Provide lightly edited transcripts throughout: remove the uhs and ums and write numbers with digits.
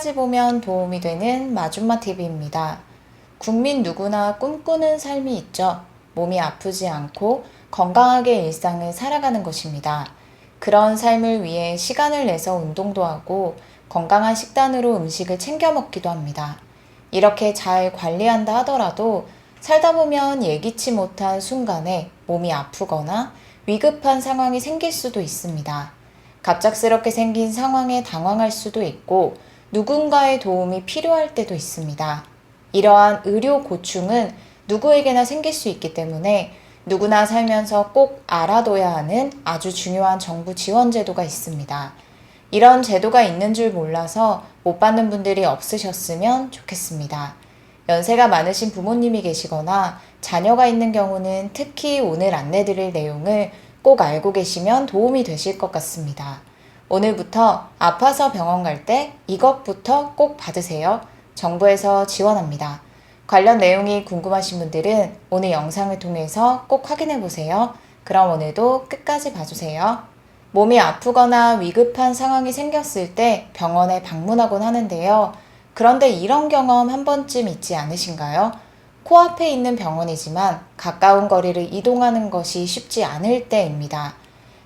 끝까지 보면 도움이 되는 마줌마 TV입니다. 국민 누구나 꿈꾸는 삶이 있죠. 몸이 아프지 않고 건강하게 일상을 살아가는 것입니다. 그런 삶을 위해 시간을 내서 운동도 하고 건강한 식단으로 음식을 챙겨 먹기도 합니다. 이렇게 잘 관리한다 하더라도 살다 보면 예기치 못한 순간에 몸이 아프거나 위급한 상황이 생길 수도 있습니다. 갑작스럽게 생긴 상황에 당황할 수도 있고 누군가의 도움이 필요할 때도 있습니다. 이러한 의료 고충은 누구에게나 생길 수 있기 때문에 누구나 살면서 꼭 알아둬야 하는 아주 중요한 정부 지원 제도가 있습니다. 이런 제도가 있는 줄 몰라서 못 받는 분들이 없으셨으면 좋겠습니다. 연세가 많으신 부모님이 계시거나 자녀가 있는 경우는 특히 오늘 안내드릴 내용을 꼭 알고 계시면 도움이 되실 것 같습니다. 오늘부터 아파서 병원 갈 때 이것부터 꼭 받으세요. 정부에서 지원합니다. 관련 내용이 궁금하신 분들은 오늘 영상을 통해서 꼭 확인해 보세요. 그럼 오늘도 끝까지 봐주세요. 몸이 아프거나 위급한 상황이 생겼을 때 병원에 방문하곤 하는데요. 그런데 이런 경험 한 번쯤 있지 않으신가요? 코앞에 있는 병원이지만 가까운 거리를 이동하는 것이 쉽지 않을 때입니다.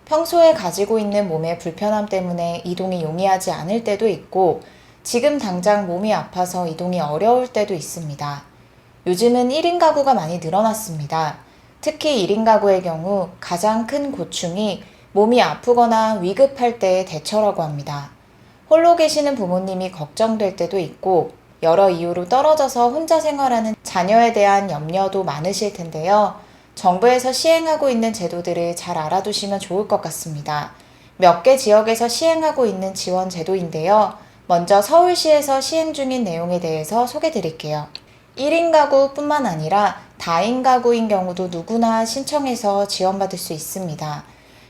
평소에 가지고 있는 몸의 불편함 때문에 이동이 용이하지 않을 때도 있고 지금 당장 몸이 아파서 이동이 어려울 때도 있습니다. 요즘은 1인 가구가 많이 늘어났습니다. 특히 1인 가구의 경우 가장 큰 고충이 몸이 아프거나 위급할 때의 대처라고 합니다. 홀로 계시는 부모님이 걱정될 때도 있고 여러 이유로 떨어져서 혼자 생활하는 자녀에 대한 염려도 많으실 텐데요. 정부에서 시행하고 있는 제도들을 잘 알아두시면 좋을 것 같습니다. 몇 개 지역에서 시행하고 있는 지원 제도인데요. 먼저 서울시에서 시행 중인 내용에 대해서 소개드릴게요. 1인 가구뿐만 아니라 다인 가구인 경우도 누구나 신청해서 지원받을 수 있습니다.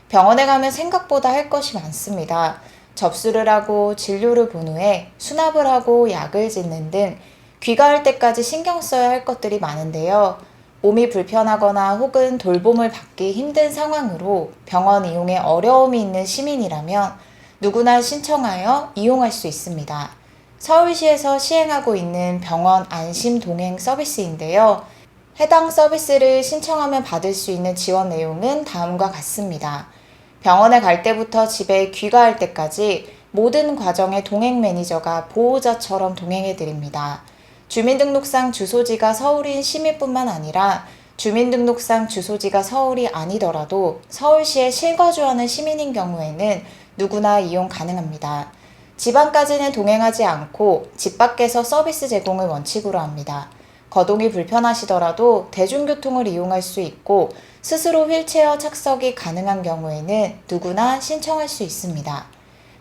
병원에 가면 생각보다 할 것이 많습니다. 접수를 하고 진료를 본 후에 수납을 하고 약을 짓는 등 귀가할 때까지 신경 써야 할 것들이 많은데요. 몸이 불편하거나 혹은 돌봄을 받기 힘든 상황으로 병원 이용에 어려움이 있는 시민이라면 누구나 신청하여 이용할 수 있습니다. 서울시에서 시행하고 있는 병원 안심 동행 서비스인데요. 해당 서비스를 신청하면 받을 수 있는 지원 내용은 다음과 같습니다. 병원에 갈 때부터 집에 귀가할 때까지 모든 과정의 동행 매니저가 보호자처럼 동행해 드립니다. 주민등록상 주소지가 서울인 시민뿐만 아니라 주민등록상 주소지가 서울이 아니더라도 서울시에 실거주하는 시민인 경우에는 누구나 이용 가능합니다. 지방까지는 동행하지 않고 집 밖에서 서비스 제공을 원칙으로 합니다. 거동이 불편하시더라도 대중교통을 이용할 수 있고 스스로 휠체어 착석이 가능한 경우에는 누구나 신청할 수 있습니다.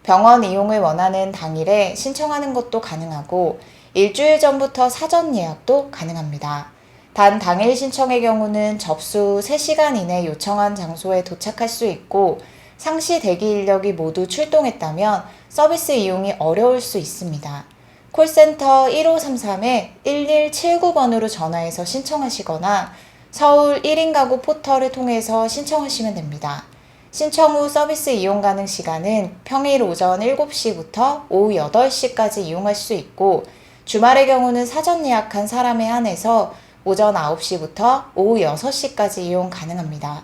병원 이용을 원하는 당일에 신청하는 것도 가능하고 일주일 전부터 사전 예약도 가능합니다. 단 당일 신청의 경우는 접수 3시간 이내 요청한 장소에 도착할 수 있고 상시 대기 인력이 모두 출동했다면 서비스 이용이 어려울 수 있습니다. 콜센터 1533-1179번으로 전화해서 신청하시거나 서울 1인 가구 포털을 통해서 신청하시면 됩니다. 신청 후 서비스 이용 가능 시간은 평일 오전 7시부터 오후 8시까지 이용할 수 있고 주말의 경우는 사전 예약한 사람에 한해서 오전 9시부터 오후 6시까지 이용 가능합니다.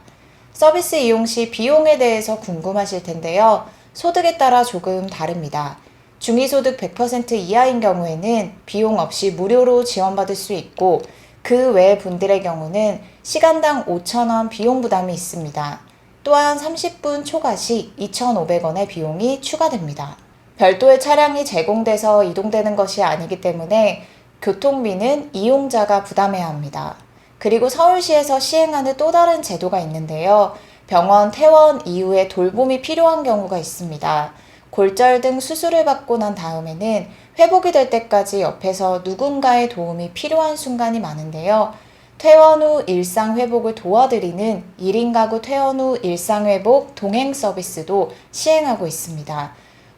서비스 이용 시 비용에 대해서 궁금하실 텐데요. 소득에 따라 조금 다릅니다. 중위소득 100% 이하인 경우에는 비용 없이 무료로 지원받을 수 있고 그 외 분들의 경우는 시간당 5,000원 비용 부담이 있습니다. 또한 30분 초과 시 2,500원의 비용이 추가됩니다. 별도의 차량이 제공돼서 이동되는 것이 아니기 때문에 교통비는 이용자가 부담해야 합니다. 그리고 서울시에서 시행하는 또 다른 제도가 있는데요. 병원 퇴원 이후에 돌봄이 필요한 경우가 있습니다. 골절 등 수술을 받고 난 다음에는 회복이 될 때까지 옆에서 누군가의 도움이 필요한 순간이 많은데요. 퇴원 후 일상 회복을 도와드리는 1인 가구 퇴원 후 일상 회복 동행 서비스도 시행하고 있습니다.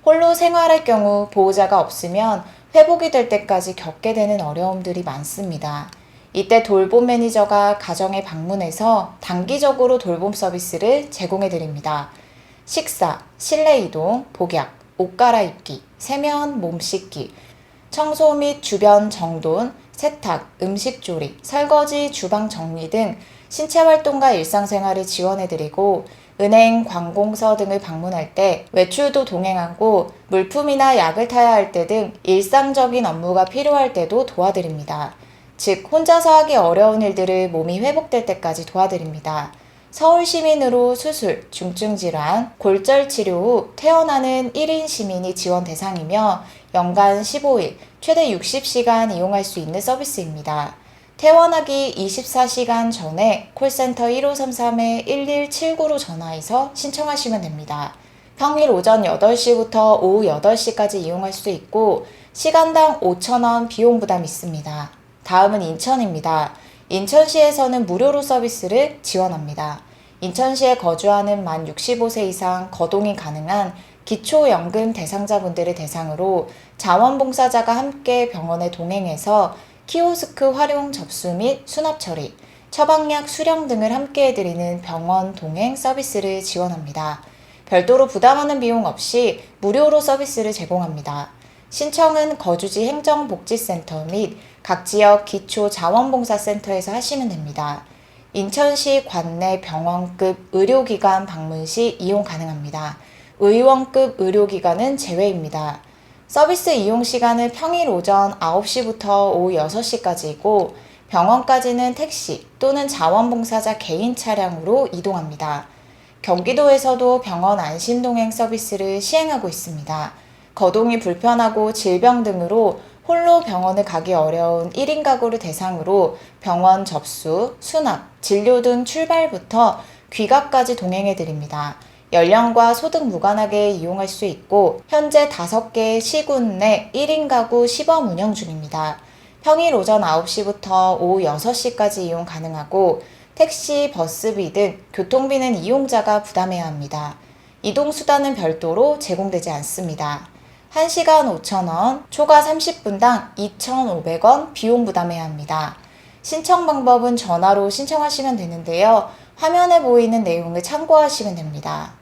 홀로 생활할 경우 보호자가 없으면 회복이 될 때까지 겪게 되는 어려움들이 많습니다. 이때 돌봄 매니저가 가정에 방문해서 단기적으로 돌봄 서비스를 제공해 드립니다. 식사, 실내 이동, 복약, 옷 갈아입기, 세면, 몸 씻기, 청소 및 주변 정돈, 세탁, 음식조리, 설거지, 주방 정리 등 신체활동과 일상생활을 지원해드리고 은행, 관공서 등을 방문할 때 외출도 동행하고 물품이나 약을 타야 할 때 등 일상적인 업무가 필요할 때도 도와드립니다. 즉, 혼자서 하기 어려운 일들을 몸이 회복될 때까지 도와드립니다. 서울 시민으로 수술, 중증 질환, 골절 치료 후 퇴원하는 1인 시민이 지원 대상이며 연간 15일, 최대 60시간 이용할 수 있는 서비스입니다. 퇴원하기 24시간 전에 콜센터 1533-1179로 전화해서 신청하시면 됩니다. 평일 오전 8시부터 오후 8시까지 이용할 수 있고 시간당 5,000원 비용 부담 있습니다. 다음은 인천입니다. 인천시에서는 무료로 서비스를 지원합니다. 인천시에 거주하는 만 65세 이상 거동이 가능한 기초연금 대상자분들을 대상으로 자원봉사자가 함께 병원에 동행해서 키오스크 활용 접수 및 수납 처리, 처방약 수령 등을 함께 해드리는 병원 동행 서비스를 지원합니다. 별도로 부담하는 비용 없이 무료로 서비스를 제공합니다. 신청은 거주지 행정복지센터 및 각 지역 기초자원봉사센터에서 하시면 됩니다. 인천시 관내 병원급 의료기관 방문 시 이용 가능합니다. 의원급 의료기관은 제외입니다. 서비스 이용 시간은 평일 오전 9시부터 오후 6시까지이고 병원까지는 택시 또는 자원봉사자 개인 차량으로 이동합니다. 경기도에서도 병원 안심동행 서비스를 시행하고 있습니다. 거동이 불편하고 질병 등으로 홀로 병원을 가기 어려운 1인 가구를 대상으로 병원 접수, 수납, 진료 등 출발부터 귀가까지 동행해드립니다. 연령과 소득 무관하게 이용할 수 있고 현재 5개의 시군 내 1인 가구 시범 운영 중입니다. 평일 오전 9시부터 오후 6시까지 이용 가능하고 택시, 버스비 등 교통비는 이용자가 부담해야 합니다. 이동수단은 별도로 제공되지 않습니다. 1시간 5,000원, 초과 30분당 2,500원 비용 부담해야 합니다. 신청 방법은 전화로 신청하시면 되는데요. 화면에 보이는 내용을 참고하시면 됩니다.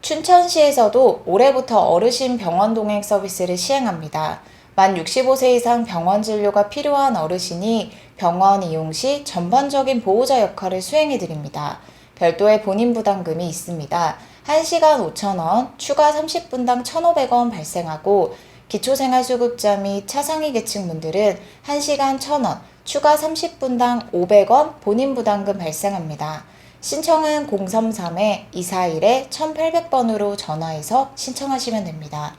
춘천시에서도 올해부터 어르신 병원 동행 서비스를 시행합니다. 만 65세 이상 병원 진료가 필요한 어르신이 병원 이용 시 전반적인 보호자 역할을 수행해드립니다. 별도의 본인 부담금이 있습니다. 1시간 5,000원, 추가 30분당 1,500원 발생하고 기초생활수급자 및 차상위 계층분들은 1시간 1,000원, 추가 30분당 500원 본인 부담금 발생합니다. 신청은 033-241-1800번으로 전화해서 신청하시면 됩니다.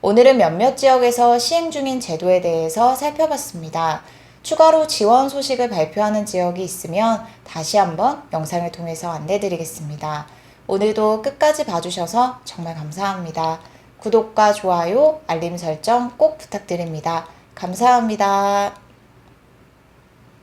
오늘은 몇몇 지역에서 시행 중인 제도에 대해서 살펴봤습니다. 추가로 지원 소식을 발표하는 지역이 있으면 다시 한번 영상을 통해서 안내드리겠습니다. 오늘도 끝까지 봐주셔서 정말 감사합니다. 구독과 좋아요, 알림 설정 꼭 부탁드립니다. 감사합니다.